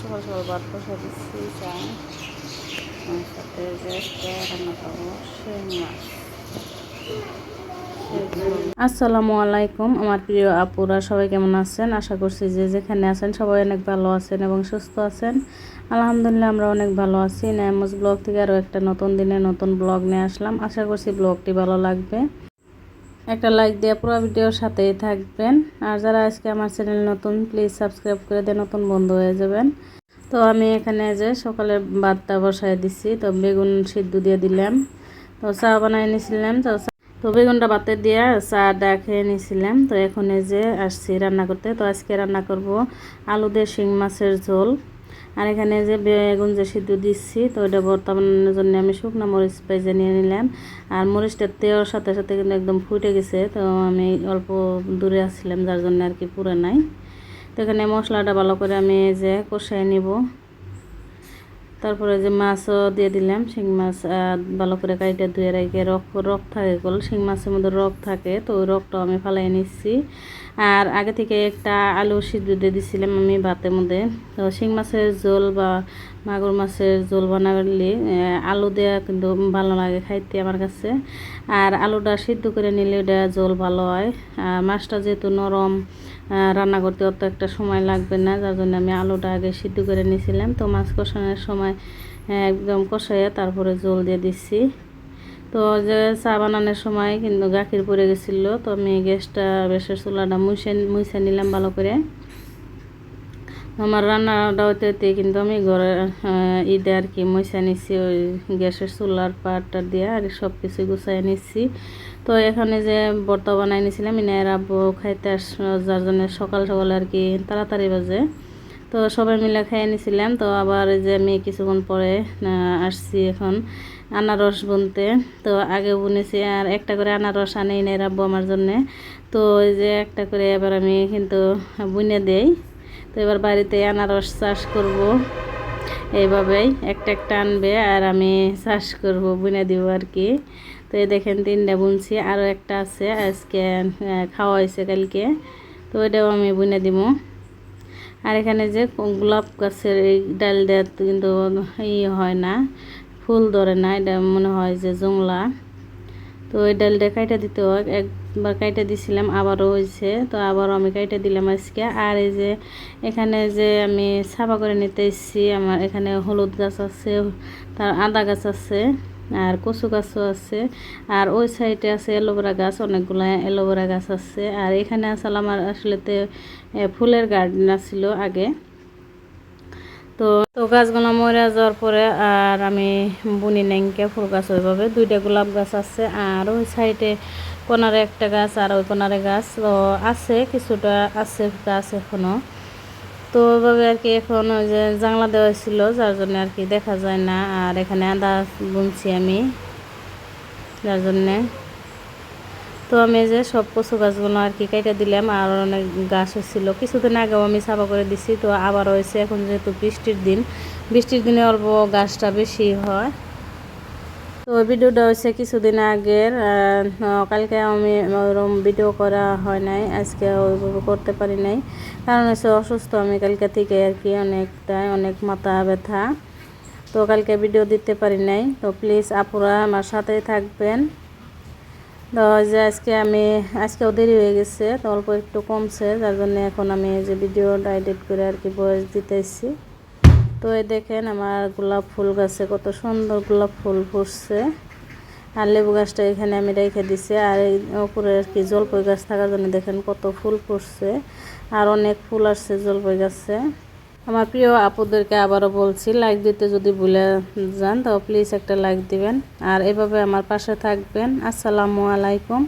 সকাল সকাল ভাত বসা দিচ্ছি চাই সাথে যে রান্না করবো শিং মাছ। আসসালামু আলাইকুম আমার প্রিয় আপুরা, সবাই কেমন আছেন? আশা করছি যে যেখানে আছেন সবাই অনেক ভালো আছেন এবং সুস্থ আছেন। আলহামদুলিল্লাহ আমরা অনেক ভালো আছি। নাইমুস ব্লগ থেকে আরও একটা নতুন দিনে নতুন ব্লগ নিয়ে আসলাম। আশা করছি ব্লগটি ভালো লাগবে। একটা লাইক দিয়ে পুরো ভিডিওর সাথেই থাকবেন। আর যারা আজকে আমার চ্যানেল নতুন, প্লিজ সাবস্ক্রাইব করে দিয়ে নতুন বন্ধু হয়ে যাবেন। তো আমি এখানে যে সকালে ভাতটা বসায় দিচ্ছি, তো বেগুন সিদ্ধ দিয়ে দিলাম, তো চা বানাই নিয়েছিলাম। তো বেগুনটা ভাতে দিয়ে চাটা খেয়ে নিয়েছিলাম। তো এখন এই যে আসছি রান্না করতে। তো আজকে রান্না করব আলু দিয়ে শিং মাছের ঝোল। আর এখানে যে বেগুন যে সিদ্ধ দিচ্ছি, তো এটা বর্তমানের জন্য আমি শুকনো মরিচ পেঁয়াজ নিয়ে নিলাম। আর মরিচটা দেওয়ার সাথে সাথে কিন্তু একদম ফুটে গেছে, তো আমি অল্প দূরে আসছিলাম যার জন্য আর কি পুরো নাই। তো এখানে মশলাটা ভালো করে আমি যে কষাই নিব। তারপরে যে মাছও দিয়ে দিলাম, শিং মাছ ভালো করে কাইটা ধুয়ে রেখে রক থাকে গেল, শিং মাছের মধ্যে রক থাকে, তো ওই রকটাও আমি ফালাই নিচ্ছি। আর আগে থেকে একটা আলু সিদ্ধ দিয়ে দিছিলাম আমি ভাতের মধ্যে। তো শিং মাছের ঝোল বা মাগুর মাছের ঝোল বানালে আলু দেওয়া কিন্তু ভালো লাগে খাইতে আমার কাছে। আর আলুটা সিদ্ধ করে নিলে ওটা ঝোল ভালো হয়। আর মাছটা যেহেতু নরম, রান্না করতে অত একটা সময় লাগবে না, যার জন্য আমি আলুটা আগে সিদ্ধ করে নিয়েছিলাম। তো মাছ কষানোর সময় একদম কষাইয়া তারপরে ঝোল দিয়ে দিচ্ছি। তো যে চা বানানোর সময় কিন্তু গাখির পড়ে গেছিলো, তো আমি গ্যাসের চুলাটা মুছে নিলাম ভালো করে। আমার রান্নাটা হইতে কিন্তু আমি ঘরে ঈদে আর কি মুছে নিচ্ছি, ওই গ্যাসের চুলার পাটটা দিয়ে আর সব কিছু গুছাই নিচ্ছি। তো এখানে যে ভর্তা বানাই নিয়েছিলাম ইনার আব্বু খাইতে যার জন্য সকাল সকাল আর কি তাড়াতাড়ি বাজে, তো সবাই মিলে খাইয়ে নিয়েছিলাম। তো আবার যে আমি কিছুক্ষণ পরে আসছি এখন আনারস বুনতে। তো আগে বুনেছি আর একটা করে আনারস আনে ইনার আব্বু আমার জন্যে। তো ওই যে একটা করে এবার আমি কিন্তু বুনে দেই। তো এবার বাড়িতে আনারস চাষ করব, এইভাবেই একটা একটা আনবে আর আমি চাষ করব, বুনে দিব আর কি। তো এই দেখেন 3টা বুনছি, আরও একটা আছে আজকে খাওয়া হয়েছে কালকে, তো ওইটাও আমি বুনে দিব। আর এখানে যে গোলাপ গাছের এই ডাল দেওয়া কিন্তু হয় না, ফুল ধরে না, এটা মনে হয় যে জংলা। তো এই ডালটা কাইটা দিতে হয়, একবার কাইটা দিছিলাম আবারও হয়েছে, তো আবারও আমি কাইটা দিলাম আজকে। আর এই যে এখানে যে আমি সাফা করে নিতে এসেছি, আমার এখানে হলুদ গাছ আছে, তার আদা গাছ আছে, আর কচু গাছও আছে, আর ওই সাইডে আছে অ্যালোভেরা গাছ, অনেকগুলো অ্যালোভেরা গাছ আছে। আর এখানে আসলে আমার আসলেতে ফুলের গার্ডেন ছিল আগে। তো তো গাছগুলো মরে যাওয়ার পরে আর আমি বুনি নাইকে ফুল গাছ ওইভাবে 2টা গোলাপ গাছ আছে, আর ওই সাইডে কোনারে একটা গাছ আর ওই কোনারে গাছ তো আছে, কিছুটা আছে গাছ এখনো। তো ওইভাবে আর কি এখন ওই যে জানলা দেওয়া ছিল যার জন্য আর কি দেখা যায় না। আর এখানে আদা বুনছি আমি যার জন্যে। তো আমি যে সব কচু গাছগুলো আর কি কেটে দিলাম, আর অনেক গাছ হচ্ছিলো, কিছুদিন আগেও আমি সাফা করে দিছি, তো আবার হয়েছে। এখন যেহেতু বৃষ্টির দিনে অল্প গাছটা বেশি হয়। তো ভিডিওটা হচ্ছে কিছুদিন আগের, কালকে আমি ওরকম ভিডিও করা হয় নাই, আজকে ওইভাবে করতে পারি নাই, কারণ হচ্ছে অসুস্থ আমি কালকে থেকে আর কি, অনেক মাথা ব্যথা, তো কালকে ভিডিও দিতে পারি নাই। তো প্লিজ আপুরা আমার সাথেই থাকবেন। তো যে আজকেও দেরি হয়ে গেছে, তো অল্প একটু কমছে, যার জন্য এখন আমি যে ভিডিওটা এডিট করে আর কি ভয়েস দিতেছি। তো এই দেখেন আমার গোলাপ ফুল গাছে কত সুন্দর গোলাপ ফুল ফুটছে, আর লেবু গাছটা এখানে আমি রেখে দিছি। আর এই উপরে আর কি জলপাই গাছ থাকার জন্য দেখেন কত ফুল ফুটছে, আর অনেক ফুল আসছে জলপাই গাছে। আমার প্রিয় আপুদেরকে আবারও বলছি, লাইক দিতে যদি ভুলে যান তো প্লিজ একটা লাইক দিবেন, আর এভাবে আমার পাশে থাকবেন। আসসালামু আলাইকুম।